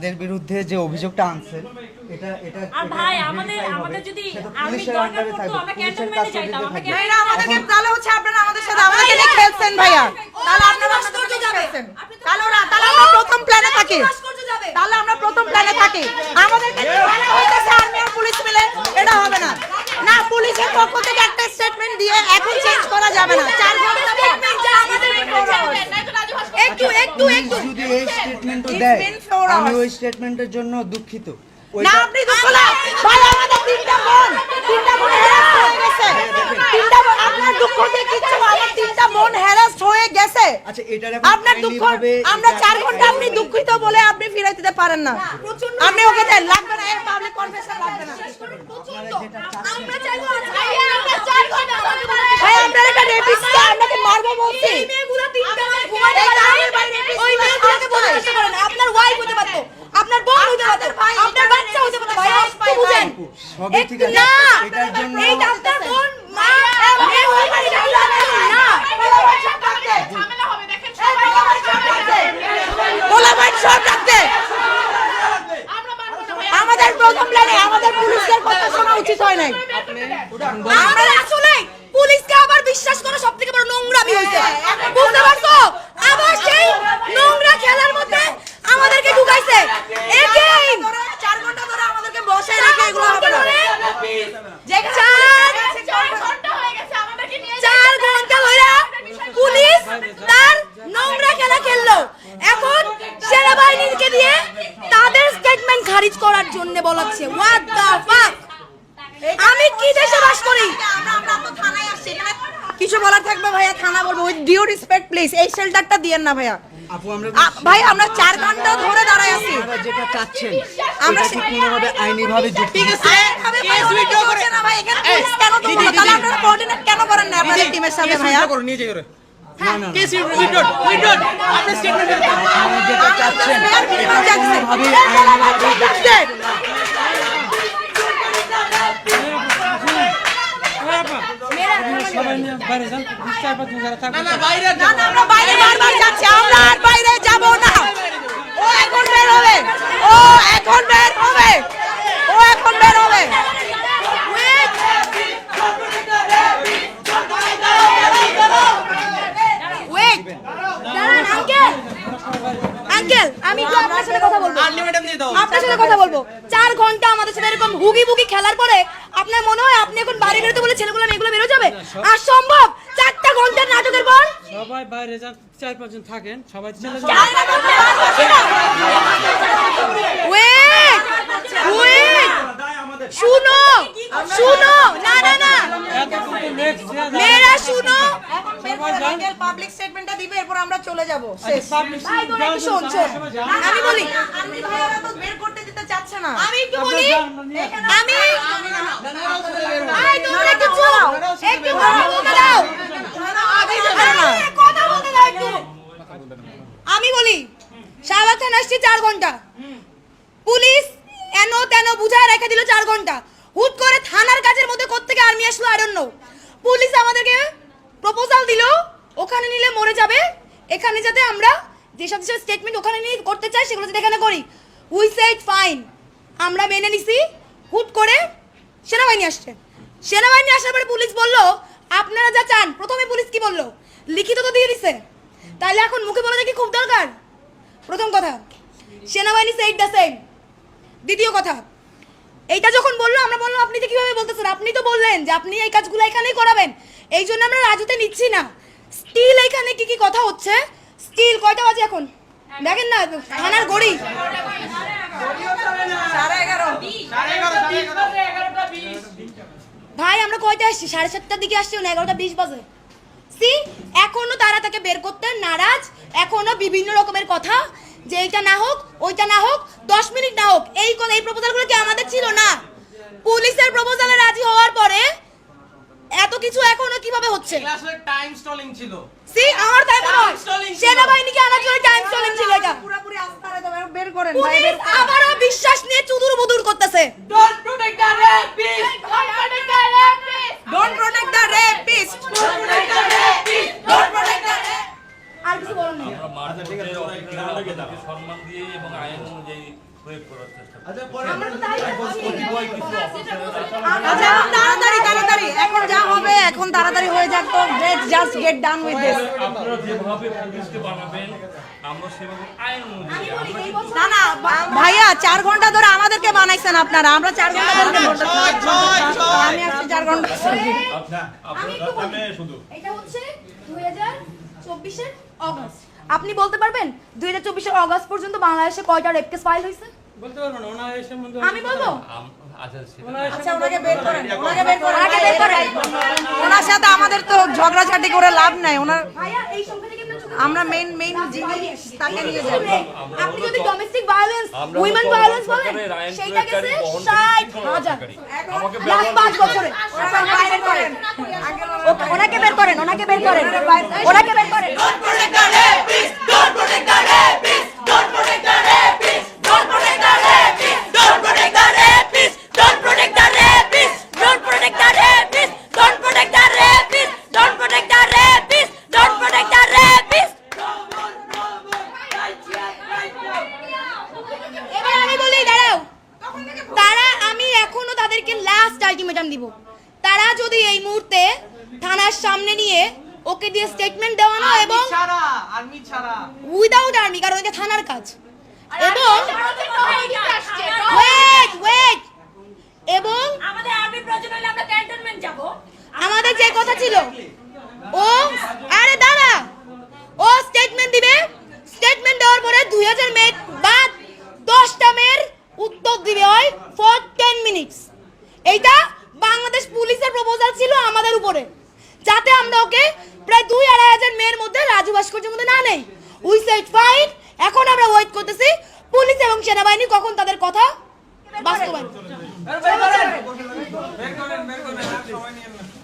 যাদের বিরুদ্ধে যে অভিযোগটা আনছেন এটা এটা আর ভাই আমাদের যদি আমি দরকার পড়তো আমরা ক্যান্টনমেন্টে যাইতাম আমরা ভাইরা আমাদেরকে তাহলে হচ্ছে আপনারা আমাদের সাথে আমাদেরকে নিয়ে খেলছেন ভাইয়া তাহলে আপনারা আমাদের সাথে খেলছেন তাহলে আমরা প্রথম প্ল্যানে থাকি তাহলে আমরা প্রথম প্ল্যানে থাকি আমাদেরকে বলা হইতাছে আর্মি আর পুলিশ মিলে এটা হবে না না পুলিশের পক্ষ থেকে একটা স্টেটমেন্ট দিয়ে এখন চেঞ্জ করা যাবে না 4 ঘন্টা স্টেটমেন্ট যা আমাদের একটু যদি এই স্টেটমেন্টও দেয় আমি ওই স্টেটমেন্টের জন্য দুঃখিত না আপনি দুঃখ না ভাই আমাদের তিনটা বোন হ্যারাস হয়ে গেছে তিনটা বোন আপনার দুঃখ দেখে কিছু আমার তিনটা বোন হ্যারাস হয়ে গেছে আচ্ছা এটার আপনার দুঃখ আমরা 4 ঘন্টা আপনি দুঃখিত বলে আপনি ফিরাই দিতে পারেন না আপনি ওকে দেন লাগবে না এই পাবলিক কনফেশন লাগবে না আমরা চাইবো আমরা 4 ঘন্টা ভাই আপনারা একটা রেপিস্ট আপনাকে মারবো বলছি এই মেয়েগুলো তিনটা বার ঘুমাতে পারে ওই মেয়েগুলোকে বলতে পারেন আপনার ওয়াইফ হতে পারতো আপনার বোন হতে পারতো আপনার বাচ্চা হতে পারতো ভাই একটু বুঝেন সবই ঠিক আছে না এটার জন্য এই ডাক্তার বোন মা মেয়ে হয়ে পারে না ঝামেলা হবে দেখেন বলা ভাই সব ডাকতে আমাদের প্রথম প্ল্যানে আমাদের পুলিশের কথা শোনা উচিত হয় নাই আমরা আসলে পুলিশকে আবার বিশ্বাস করা সবথেকে বড় নোংরামি হইছে বুঝতে পারছো আবার সেই নোংরা খেলার মধ্যে আমাদেরকে ঢুকাইছে এগেইন 4 ঘন্টা ধরে আমাদেরকে বসায় রেখে এগুলো হবে না যে 4 ঘন্টা হয়ে গেছে আমাদেরকে নিয়ে 4 ঘন্টা ধরে পুলিশ তার নোংরা খেলা খেললো এখন সেনাবাহিনীকে দিয়ে তাদের স্টেটমেন্ট খারিজ করার জন্য বলাচ্ছে হোয়াট দা ফাক আমি কি দেশে বাস করি আমরা তো থানায় আসছি এখানে কিছু বলার থাকবে ভাইয়া থানা বলবো উইথ ডিউ রেসপেক্ট প্লিজ এই শেল্টারটা দিয়েন না ভাইয়া আপু আমরা ভাই আমরা 4 ঘন্টা ধরে দাঁড়ায় আছি যেটা চাচ্ছেন আমরা আমরা কোনোভাবে আইনিভাবে যুক্তি ঠিক আছে কেস উইথড্র করে না ভাই এখানে পুলিশ কেন তোমরা তাহলে আপনারা কোঅর্ডিনেট কেন করেন না আপনাদের টিমের সাথে ভাইয়া করো নিয়ে যাই করে না না কেস উইথড্র আপনি স্টেটমেন্ট যেটা চাচ্ছেন কোনোভাবে আমরা বাইরে বারবার যাচ্ছি আমরা আর বাইরে যাব না ও এখন বের হবে ও এখন বের হবে ও এখন বের হবে ওয়েট দাঁড়ান আঙ্কেল আমি তো আপনার সাথে কথা বলবো আনলিমিটেড দিয়ে দাও আপনার সাথে কথা বলবো 4 ঘন্টা আমাদের সাথে এরকম হুগি বুগি খেলার পরে আপনার মনে হয় আপনি এখন বাড়ি বেরোতে বলে ছেলেগুলো মেয়েগুলো বেরো যাবে আর সম্ভব 4টা ঘন্টার নাটকের পর সবাই বাইরে যান 4-5 জন থাকেন সবাই চলে যান ওয়েট ওয়েট শুনো শুনো না না না মেয়েরা শুনো পাবলিক স্টেটমেন্টটা দিবে এরপর আমরা চলে যাব শেষ ভাই তোরা একটু শোন আমি বলি আমি ভাইরা তো বের করতে দিতে চাচ্ছে না আমি একটু বলি আমি ভাই তোমরা একটু চুপ একটু কথা বলতে দাও কথা বলতে দাও একটু আমি বলি শাহবাগ থানা আসছে 4 ঘন্টা পুলিশ এনো তেন বুঝায় রেখে দিল 4 ঘন্টা হুট করে থানার কাজের মধ্যে কোত্থেকে আর্মি আসলো আই ডোন্ট নো পুলিশ আমাদেরকে প্রপোজাল দিল ওখানে নিলে মরে যাবে এখানে যাতে আমরা যেসব স্টেটমেন্ট ওখানে নিয়ে করতে চাই সেগুলো যাতে এখানে করি উই সেড ফাইন আমরা মেনে নিছি হুট করে সেনাবাহিনী আসছে সেনাবাহিনী আসার পরে পুলিশ বলল আপনারা যা চান প্রথমে পুলিশ কি বলল লিখিত তো দিয়ে দিছে তাহলে এখন মুখে বলা কি খুব দরকার প্রথম কথা সেনাবাহিনী সেড দ্য সেম দ্বিতীয় কথা এইটা যখন বললো আমরা বললাম আপনি তো কিভাবে বলতেছেন আপনি তো বললেন যে আপনি এই কাজগুলো এখানেই করাবেন এই জন্য আমরা রাজুতে নিচ্ছি না স্টিল এখানে কি কি কথা হচ্ছে স্টিল কয়টা বাজে এখন দেখেন না থানার গড়ি 11:30 ভাই আমরা কয়টা আসছি 7:30টার দিকে আসছি 11:20 বাজে সি এখনো তারা তাকে বের করতে নারাজ এখনো বিভিন্ন রকমের কথা যে এইটা না হোক ওইটা না হোক 10 মিনিট না হোক এই প্রপোজালগুলো কি আমাদের ছিল না পুলিশের প্রপোজালে রাজি হওয়ার পরে এত কিছু এখনো কিভাবে হচ্ছে আসলে টাইম স্টলিং ছিল সি আমার টাইম সেনাবাহিনীকে আনার জন্য টাইম স্টলিং ছিল এটা পুরোপুরি আস্তারে দাও বের করেন ভাই বের আবারো বিশ্বাস নিয়ে চুদুর বুদুর করতেছে don't protect the rapist don't protect the rapist don't protect the আর কিছু বলেন না আমরা মার্চ থেকে সম্মান দিয়ে এবং আইন অনুযায়ী আচ্ছা তাড়াতাড়ি তাড়াতাড়ি এখন যা হবে এখন তাড়াতাড়ি হয়ে যাক তো let's just get done with this আপনারা যেভাবে পুলিশকে বানাবেন আমরা সেভাবে আইন অনুযায়ী না না ভাইয়া 4 ঘন্টা ধরে আমাদেরকে বানাইছেন আপনারা আমরা 4 ঘন্টা ধরে আমি আসছি 4 ঘন্টা এটা হচ্ছে 2024 এর অগস্ট আপনি বলতে পারবেন 2024 এর অগস্ট পর্যন্ত বাংলাদেশে কয়টা রেপ কেস ফাইল হয়েছে বলতে পারবো না ওনার এই সম্বন্ধে আমি বলবো ওনার এই আচ্ছা ওনাকে বের করেন ওনাকে বের করেন ওনার সাথে আমাদের তো ঝগড়াঝাটি করে লাভ নাই ওনার ভাইয়া এই সংখ্যাটা কেমন চোখে আমরা মেইন জিনিস তাকে নিয়ে যাব আপনি যদি ডোমেস্টিক ভায়োলেন্স উইমেন ভায়োলেন্স বলেন সেইটা গেছে 60,000 লাস্ট 5 বছরে ওনাকে বের করেন ওনাকে বের করেন ওনাকে বের করেন এবার আমি বলি দাঁড়াও তারা আমি এখনো তাদেরকে লাস্ট আলটিমেটাম দিব তারা যদি এই মুহূর্তে থানার সামনে নিয়ে ওকে দিয়ে স্টেটমেন্ট দেওয়ানো এবং আর্মি ছাড়া উইদাউট আর্মি কারণ এটা থানার কাজ এবং ওয়েট ওয়েট এবং আমাদের আর্মি প্রয়োজন হলে আমরা ক্যান্টনমেন্ট যাব। আমাদের যে কথা ছিল ও আরে দাঁড়া ও স্টেটমেন্ট দিবে স্টেটমেন্ট দেওয়ার পরে 2000 মিনিট বাদ 10টা মেয়ের উত্তর দিবে হয় ফর 10 মিনিটস এইটা বাংলাদেশ পুলিশের প্রপোজাল ছিল আমাদের উপরে যাতে আমরা ওকে প্রায় 2-2,500 মেয়ের মধ্যে রাজু ভাস্কর্যের মধ্যে না নেই উই সেড ফাইন এখন আমরা ওয়েট করতেছি পুলিশ এবং সেনাবাহিনী কখন তাদের কথা বাস্তবায়ন বের করেন সময় নিয়েন না